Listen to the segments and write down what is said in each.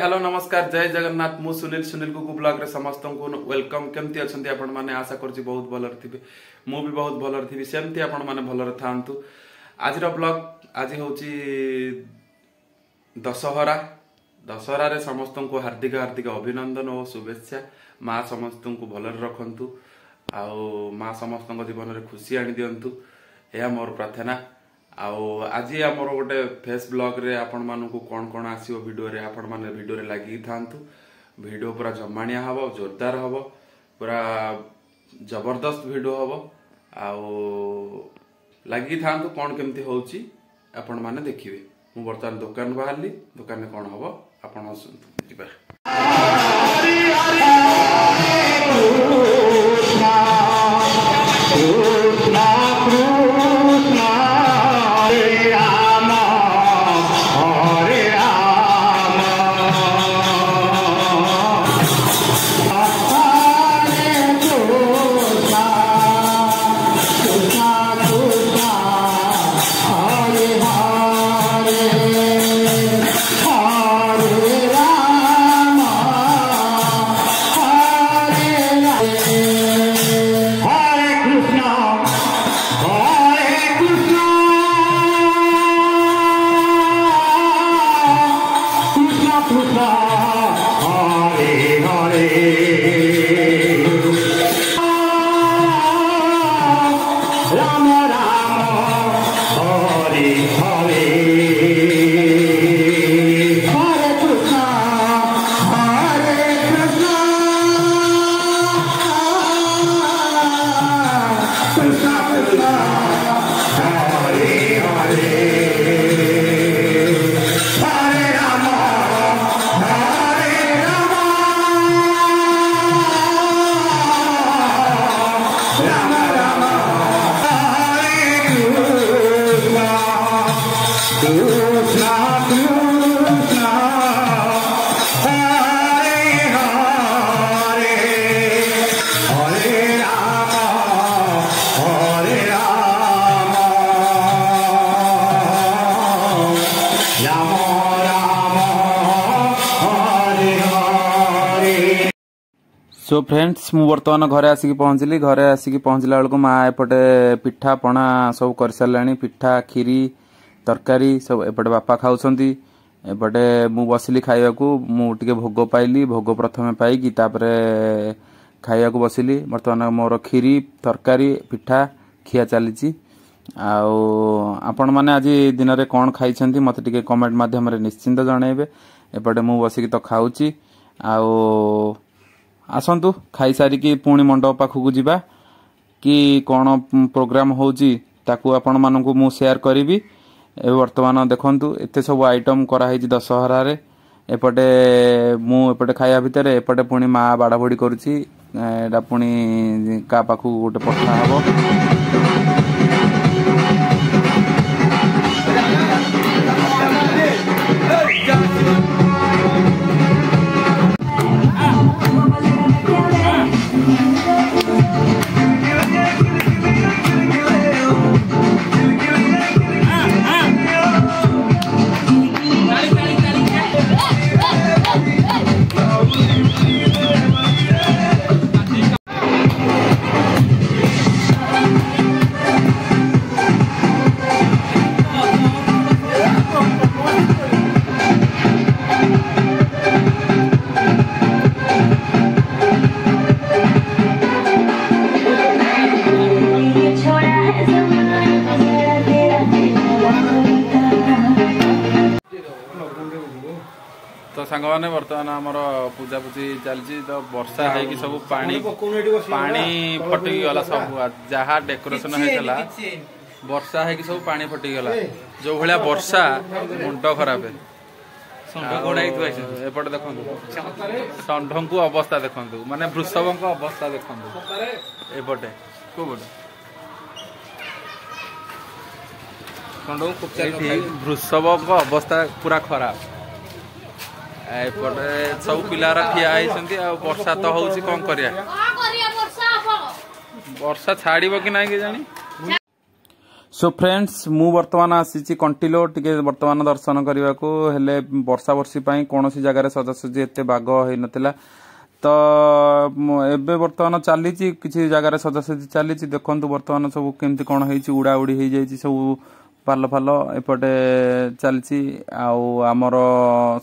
Hello नमस्कार जय जगन्नाथ मु सुनील सुनील कुकु ब्लॉग रे समस्त को वेलकम केमती अच्छंती आपण माने आशा करछि बहुत भलर थिबे मु भी बहुत भलर थिबी सेमती आपण माने भलर थांतु। आज रो ब्लॉग आज होछि दशहरा दशहरा रे समस्त को हार्दिक हार्दिक अभिनंदन और शुभेच्छा। माँ समस्त को भलर रखंतु आउ माँ समस्त जीवन रे खुशी आनी दियंतु या मोर प्रार्थना। आज आमर गोटे फेस ब्लॉग रे आपण मानू कौन कौन आसो वीडियो रे आपण माने वीडियो रे लगी थांतु। वीडियो पूरा जमाणिया हबो जोरदार हबो पूरा जबरदस्त वीडियो हबो आउ लगी थांतु कौन केमती होउची आपण माने देखिबे। मु वर्तमान दुकान बाहरली दुकान कौन हबो आपण सुनतु जिबा। सो फ्रेंड्स मु बर्तमान घरे आसिक पहुंचली। घरे आसिक पहुंचला बेलू माँ एपटे पिठा पणा सब कर सारे पिठा खीरी तरकारी सब एपटे बापा खाऊंती एपटे मु बसिली खाइबा मु टिके भोग पाइली। भोग प्रथमे पाइकी तापरे खाइबा बसिली। बर्तमान मोर खीरी तरकारी पिठा खिया चली। आपण माने आज दिन में कौन खाई मत टिके कमेंट माध्यम निश्चिंत जनइबे। एपटे मु बसिक तो खाऊची आसतु खाई सारिकी पुणी मंडप पाखक जीवा कि कौन प्रोग्राम होची ताकू आपण मानकु मु शेयर करी। वर्तमान देखंतु एते सब आइटम कराई दशहरा रे एपटे मु एपटे खाया भितर एपटे पुणी माँ बाड़ाबड़ी करुची एटा पुणी का पाखु गोटे पठा हबो। तो सांग मैंने बर्तमान आमर पूजा पूजी चलती तो वर्षा है सब पानी पानी फटी गला सब जहाँ डेकोरेशन होता वर्षा है सब पानी फटी गला जो भाया वर्षा मुंड खराब एपटे देखो षंढ को अवस्था देखु माने वृषभ अवस्था देखु एपटे वृषभ अवस्था पूरा खराब एपटे सब पिलार ठिया वर्षा तो हूँ कौन करिया वर्षा छाड़ कि ना कि जानी सो फ्रेंड्स मु वर्तमान आसी कंटिलो टिके वर्तमान दर्शन करने को हेले वर्षा वर्षी कौन सी जगह सजासजी एत बाग हो नथिला तो एबे वर्तमान चली किसी जगह सजासजी चली देखु वर्तमान सब केमती कौन हो उड़ा उड़ी हो जाए सब पाल फाल एपटे चलती आमर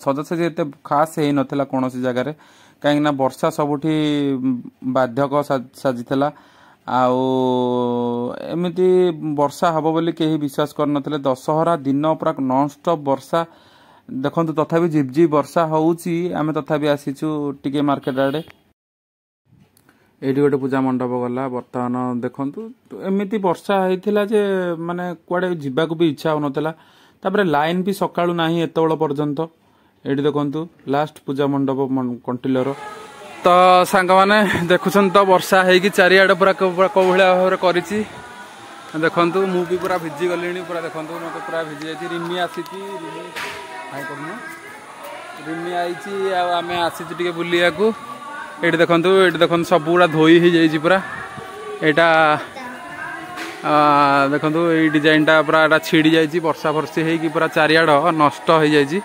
सजासजी एत खास हो नथिला कौन सी जगह कहीं वर्षा सबुठी बाध्यक साजिला एमती वर्षा हम बोली कहीं विश्वास करनथिले दशहरा दिन पूरा नॉनस्टॉप वर्षा देखु तथापि झिपझिप वर्षा होउची आमे तथापि आसीचु टिके मार्केट आड़े एठी गोटे पूजा मंडप गला वर्तमान देखंतु एमती वर्षा होइथिला जे माने कुआडे जिबाकू भी इच्छा होनथिला तापरे लाइन भी सकाळू नाही एतबेळ पर्यंत एठी देखंतु लास्ट पूजा मंडप कंटिलर तो सांग मैंने देखुन तो वर्षा है चारिआडे पूरा कौभलिया भाव करी देखु मु भी पूरा भिजी गली पूरा देखु मत पूरा भिजी जाइए रिमी आसी रिमी आई आम आसी बुलिया ये देखु सब गुड़ा धोई हो जाइए पूरा यहाँ देखु ये डिजाइनटा पूरा छिड़ी जाइए वर्षा फर्सी हो पूरा चारिआड नष्ट हो जाइए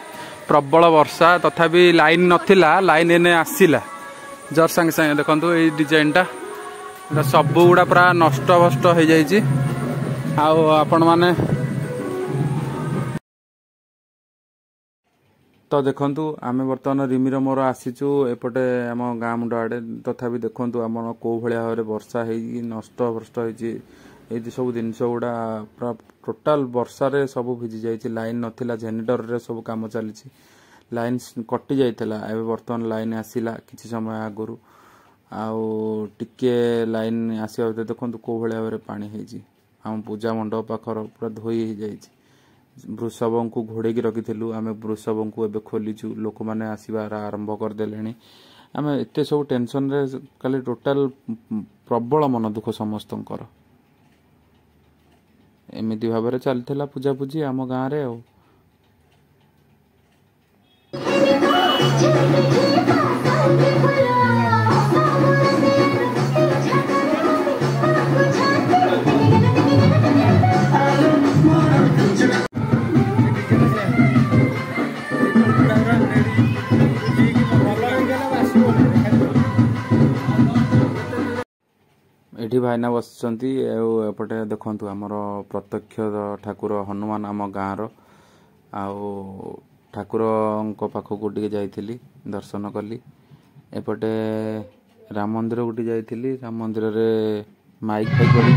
प्रबल वर्षा तथापि लाइन नथिला लाइन एने आसला जर संगे संगे देखो ये डिजाइनटा सब गुड़ा पूरा नष्ट भष्ट हो जाइए आपण माने तो देखु आम बर्तमान रिमीर मोर आसीचु एपटे आम गाँ मुंड आड़े तथापि देखु आम कौ भाया भाव वर्षा हो नष्ट भ्रष्ट हो सब जिनस गुड़ा पूरा टोटाल वर्षारे सब भिजी जाइए लाइन नथिला जेनेटर रे सब काम चली लाइन कटि जाइला एबे वर्तमान लाइन आसिला किछि समय आगुरु टिके लाइन आसिया देखु कौ भाया भाव पानी होइछि आम पूजा मंडप पाखर पूरा धोई हो जाइछि वृषभ को घोड़े रखी आम वृषभ को एबे खोलीचु लोक मैंने आसबार आरंभ करदे आम एत सब टेंशन रे खाली टोटाल प्रबल मन दुख समस्त एमती भाव चलता पूजा पूजी आम गाँव रे एठी भाईना बसचंती एपटे देखंतु हमर प्रत्यक्ष ठाकुर हनुमान आम गाँव ठाकुर पाखक टे जाइली दर्शन कली एपटे राम मंदिर गोटे जाइली राम मंदिर रे माइक फाइक पड़ी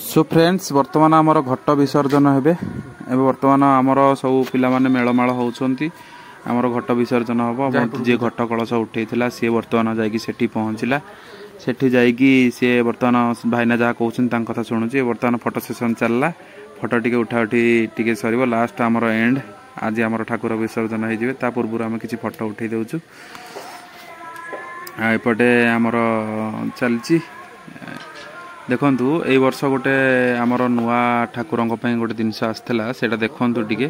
सो फ्रेंड्स वर्तमान आमर घट विसर्जन हेबे एबे वर्तमान आमर सब पिला माने मेलमाल होउछंती आमर घट विसर्जन हबो जे घट कलश उठैथिला से वर्तमान जाईकी सेठी पहुंचिला सेठी जाईकी से वर्तमान भाईना जहा कहउछन तां कथा सुनुची वर्तमान फोटो सेशन चलला फोटो टिके उठा उठी टिके सरीबो लास्ट आमर एंड आज आमर ठाकुर विसर्जन हो जिवे ता पूर्व आम किसी फोटो उठे देउछु एपटे आमर चलची देखंतु ए वर्ष गोटे आमर नुआ ठाकुर गोटे जिनस आसला से देखंतु टिके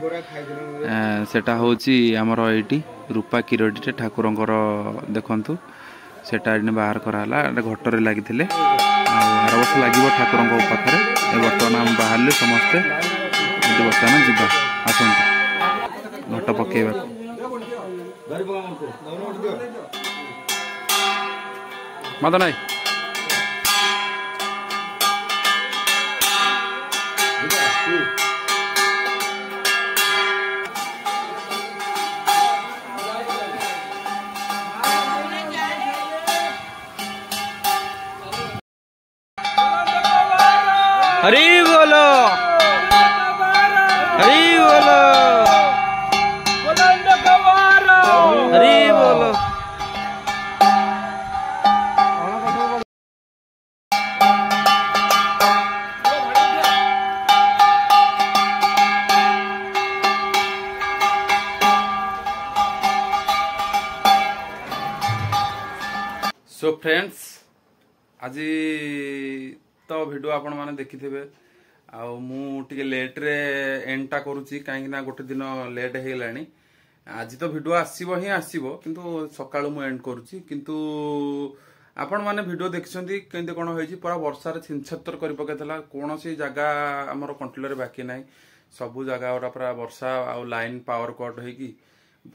सेटा होची आमर एटी रूपा किरटी ठाकुर देखंतु सेटा बाहर कराला घटरे लगी आर वर्ष लगे ठाकुर पाखे बर्तमान आम बाहर समस्ते बर्तमान जीवा आसतु घट पकेबा मदन भाई हरी बोलो हरी बोलो। सो फ्रेंड्स आज तो वीडियो आपण माने देखिथिबे टे लेट रे एंडटा करूची कहीं गोटे दिन लेट हो गलानी आज तो वीडियो आसीबो ही आसीबो किंतु सकाळु मु एंड करूची किंतु आपण माने वीडियो देखिसंती केंते कोन होईची पूरा वर्षा रे छिनछतर करि पकेतला कोनोसी जगह हमर कंट्रोल रे बाकी नाही सबु जगह ओरा पूरा वर्षा आ लाइन पावर कट होई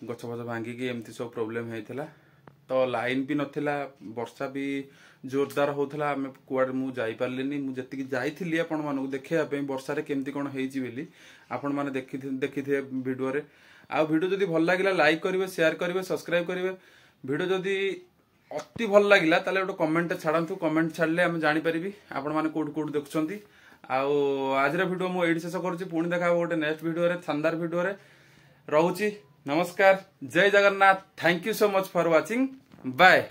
गछ फछ भांगी की एमती सब प्रॉब्लम हेतिला तो लाइन भी नथिला वर्षा भी जोरदार होथला हमें कुआड मु जाई पारलिनी मु जति की जाईथिली आपण मानको देखिया पे वर्षा रे केमती कोन हेइची बेली आपण माने देखिथे वीडियो रे आ वीडियो जदी भल लागिला लाइक करिवे शेयर करिवे सब्सक्राइब करिवे वीडियो जदी अति भल लागिला ताले गोटे कमेंट छाड़ंतु कमेंट छाड़ले हम जानि परिबी आपण माने कोड कोड देखछंती आउ आज रे वीडियो मु एडी शेष करूची पुणी देखा गोटे नेक्स्ट वीडियो रे शानदार वीडियो रे रहूची नमस्कार जय Jagannath thank you so much for watching bye.